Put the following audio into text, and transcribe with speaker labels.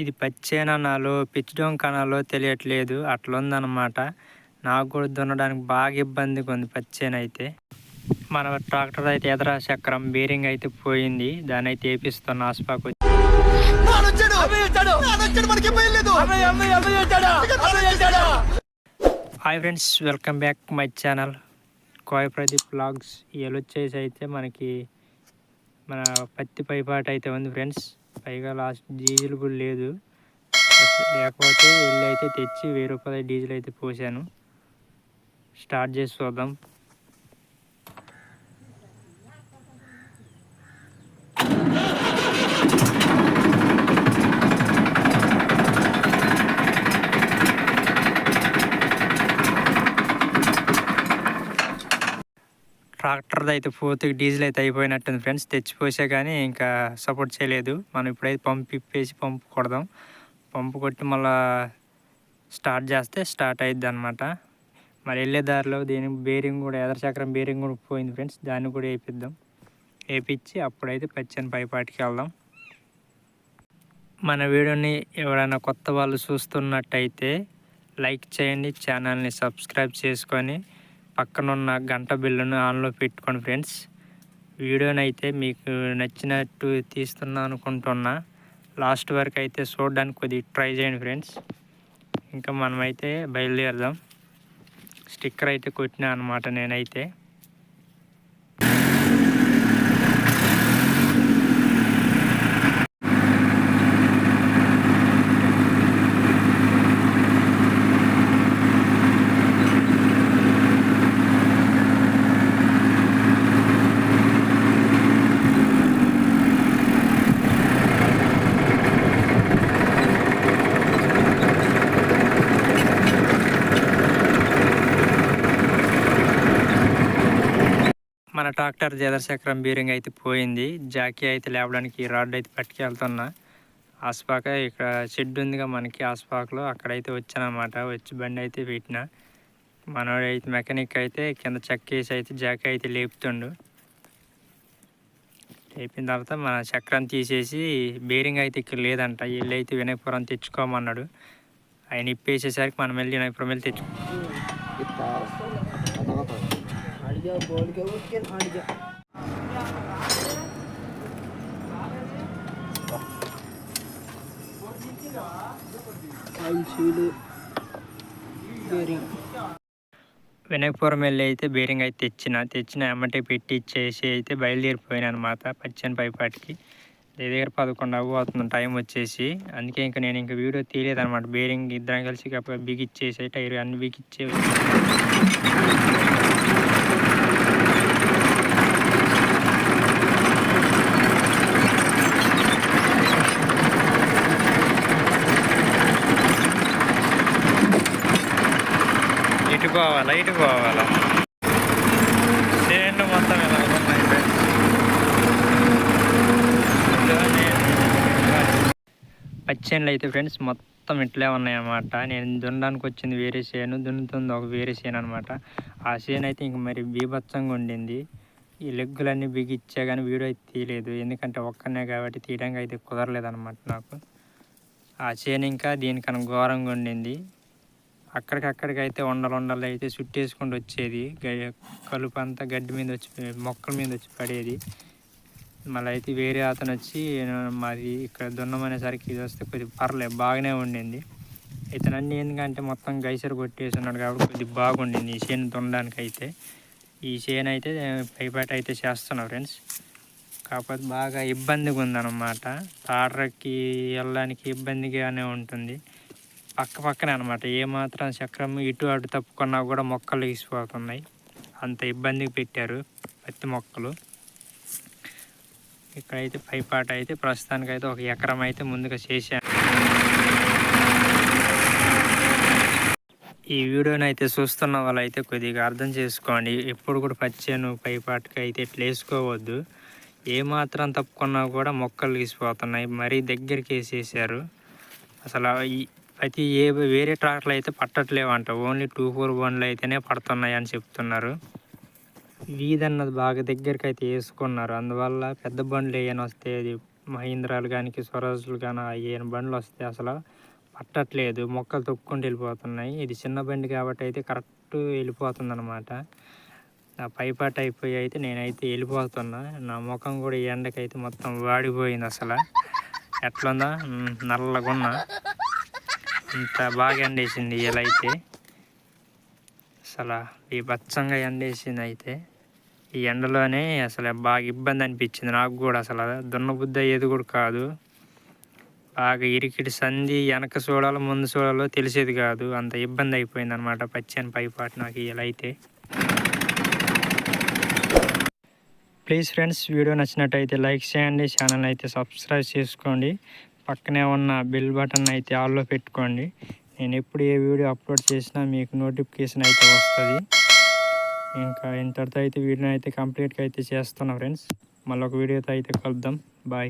Speaker 1: ఇది పచ్చేననాలో పిచ్చి కనాలో తెలియట్లేదు, అట్లా ఉందన్నమాట. నాకు కూడా దున్నడానికి బాగా ఇబ్బందిగా ఉంది పచ్చేనైతే. మన ట్రాక్టర్ అయితే ఎదర చక్రం బేరింగ్ అయితే పోయింది, దాన్ని అయితే వేపిస్తున్న ఆస్పాకు. Hi friends, welcome back my channel Koya Pradeep vlogs. ఇవాళ వచ్చేసి అయితే మనకి మన పత్తి పైపాట అయితే ఉంది ఫ్రెండ్స్. పైగా లాస్ట్ డీజిల్ కూడా లేదు, లేకపోతే వెళ్ళి అయితే తెచ్చి 1000 రూపాయల డీజిల్ అయితే పోసాను. స్టార్ట్ చేసి చూద్దాం. ట్రాక్టర్ది అయితే పూర్తిగా డీజిల్ అయితే అయిపోయినట్టుంది ఫ్రెండ్స్. తెచ్చిపోసా కానీ ఇంకా సపోర్ట్ చేయలేదు. మనం ఇప్పుడైతే పంపు ఇప్పేసి పంపు కొడదాం. పంపు కొట్టి మళ్ళీ స్టార్ట్ చేస్తే స్టార్ట్ అయ్యిద్ది అనమాట. మరి వెళ్ళే దారిలో దీని బేరింగ్ కూడా, ఎదర చక్రం బేరింగ్ కూడా పోయింది ఫ్రెండ్స్. దాన్ని కూడా వేపిద్దాం. వేపించి అప్పుడైతే పచ్చని పైపాటికి వెళ్దాం. మన వీడియోని ఎవరైనా కొత్త వాళ్ళు చూస్తున్నట్టయితే లైక్ చేయండి, ఛానల్ని సబ్స్క్రైబ్ చేసుకొని పక్కనున్న గంట బిల్లును ఆన్లో పెట్టుకోండి ఫ్రెండ్స్. వీడియోని అయితే మీకు నచ్చినట్టు తీస్తున్నా అనుకుంటున్నా. లాస్ట్ వరకు అయితే చూడడానికి కొద్దిగా ట్రై చేయండి ఫ్రెండ్స్. ఇంకా మనమైతే బయలుదేరదాం. స్టిక్కర్ అయితే కొట్టినా అనమాట నేనైతే. మన ట్రాక్టర్ ఎదర చక్రం బీరింగ్ అయితే పోయింది. జాకీ అయితే లేవడానికి రాడ్ అయితే పట్టుకెళ్తున్నా. ఆస్పాక ఇక్కడ షెడ్ ఉందిగా మనకి ఆస్పాకలో, అక్కడైతే వచ్చానమాట. వచ్చి బండి అయితే పెట్టిన. మనోడైతే మెకానిక్ అయితే కింద చెక్కేసి అయితే జాకీ అయితే లేపుతుండు. లేపిన తర్వాత మన చక్రం తీసేసి, బేరింగ్ అయితే ఇక్కడ లేదంట, వెళ్ళి అయితే వినయపురం తెచ్చుకోమన్నాడు. ఆయన ఇప్పేసేసరికి మనం వెళ్ళి వినయపురం వెళ్ళి తెచ్చుకో. వినయపురం వెళ్ళి అయితే బేరింగ్ అయితే తెచ్చిన ఎమ్మటే పెట్టి ఇచ్చేసి అయితే బయలుదేరిపోయాను అనమాట పచ్చని పైపాటికి. దగ్గర 11 అవుతుంది టైం వచ్చేసి. అందుకే ఇంకా నేను ఇంకా వీడియో తీయలేదు అనమాట. బేరింగ్ ఇద్దరం కలిసి బిగిచ్చేసి టైర్ అన్ని బిగిచ్చే ఇటు పోవాలా చేయండి. మొత్తం ఇలా ఉన్నాయి ఫ్రెండ్స్. పచ్చేనులు అయితే ఫ్రెండ్స్ మొత్తం ఇట్లే ఉన్నాయన్నమాట. నేను దున్నడానికి వచ్చింది వేరే చేను, దున్నుతుంది ఒక వేరే చేను అనమాట. ఆ చేను అయితే ఇంక మరి బీభత్సంగా ఉండింది. ఈ లెగ్గులన్నీ బిగిచ్చా కానీ వీడియో అయితే తీయలేదు, ఎందుకంటే ఒక్కనే కాబట్టి తీయడానికి అయితే కుదరలేదన్నమాట నాకు. ఆ చేను ఇంకా దీనికన్నా ఘోరంగా ఉండింది. అక్కడికక్కడికైతే ఉండలు అయితే చుట్టేసుకుంటూ వచ్చేది. కలుపు అంతా గడ్డి మీద వచ్చి, మొక్కల మీద వచ్చి పడేది. మళ్ళీ అయితే వేరే అతను వచ్చి మాది ఇక్కడ దున్నమనేసరికి ఇది వస్తే కొద్దిగా పర్లేదు బాగానే ఉండింది. ఇతను అన్నీ ఎందుకంటే మొత్తం గైసర్ కొట్టేసి ఉన్నాడు కాబట్టి కొద్దిగా బాగుండింది ఈ చేను దున్నడానికి అయితే. ఈ చేను అయితే పైపాట అయితే చేస్తున్నాం ఫ్రెండ్స్. కాకపోతే బాగా ఇబ్బందిగా ఉందన్నమాట. తాటరకి వెళ్ళడానికి ఇబ్బందిగానే ఉంటుంది. పక్కనే అనమాట. ఏమాత్రం చక్రం ఇటు అటు తప్పుకున్నా కూడా మొక్కలు వేసిపోతున్నాయి. అంత ఇబ్బందికి పెట్టారు పత్తి మొక్కలు. ఇక్కడైతే పైపాట అయితే ప్రస్తుతానికైతే 1 ఎకరం అయితే ముందుగా చేశాను. ఈ వీడియోని అయితే చూస్తున్న వాళ్ళు అయితే కొద్దిగా అర్థం చేసుకోండి. ఎప్పుడు కూడా పచ్చేను పైపాటకి అయితే ఇట్లా వేసుకోవద్దు. ఏమాత్రం తప్పుకున్నా కూడా మొక్కలు వేసిపోతున్నాయి. మరీ దగ్గరికి వేసేసారు. అసలు ప్రతి వేరే ట్రాక్టర్లు అయితే పట్టట్లేవంట. ఓన్లీ 2-4 బండ్లు అయితేనే పడుతున్నాయి అని చెప్తున్నారు. వీధి అన్నది బాగా దగ్గరికి అయితే వేసుకున్నారు. అందువల్ల పెద్ద బండ్లు వేయని వస్తే అది మహీంద్రాలు కానీ స్వరాజులు కానీ ఏం బండ్లు వస్తే అసలు పట్టట్లేదు, మొక్కలు తొక్కుంటూ వెళ్ళిపోతున్నాయి. ఇది చిన్న బండి కాబట్టి అయితే కరెక్ట్ వెళ్ళిపోతుంది అనమాట. నా పైపాట అయిపోయి అయితే నేనైతే వెళ్ళిపోతున్నా. నా ముఖం కూడా ఈ ఎండకైతే మొత్తం వాడిపోయింది. అసలు ఎట్లుందా, నల్లగున్నా, అంత బాగా ఎండేసింది ఇలా అయితే. అసలు ఈ బచ్చంగా ఎండేసింది అయితే. ఈ ఎండలోనే అసలు బాగా ఇబ్బంది అనిపించింది నాకు కూడా. అసలు దున్నబుద్ధి అయ్యేది కూడా కాదు. బాగా ఇరికిడి సంధి, వెనక చూడాలో ముందు చూడాలో తెలిసేది కాదు, అంత ఇబ్బంది అయిపోయింది అనమాట పచ్చని పైపాటు నాకు ఇలా అయితే. ప్లీజ్ ఫ్రెండ్స్, వీడియో నచ్చినట్టయితే లైక్ చేయండి, ఛానల్ అయితే సబ్స్క్రైబ్ చేసుకోండి, పక్కనే ఉన్న బెల్ బటన్ అయితే ఆల్లో పెట్టుకోండి. నేను ఎప్పుడు ఏ వీడియో అప్లోడ్ చేసినా మీకు నోటిఫికేషన్ అయితే వస్తుంది. ఇంకా ఇంతటితో అయితే వీడియో అయితే కంప్లీట్గా అయితే చేస్తున్నా ఫ్రెండ్స్. మళ్ళీ ఒక వీడియోతో అయితే కలుద్దాం. బాయ్.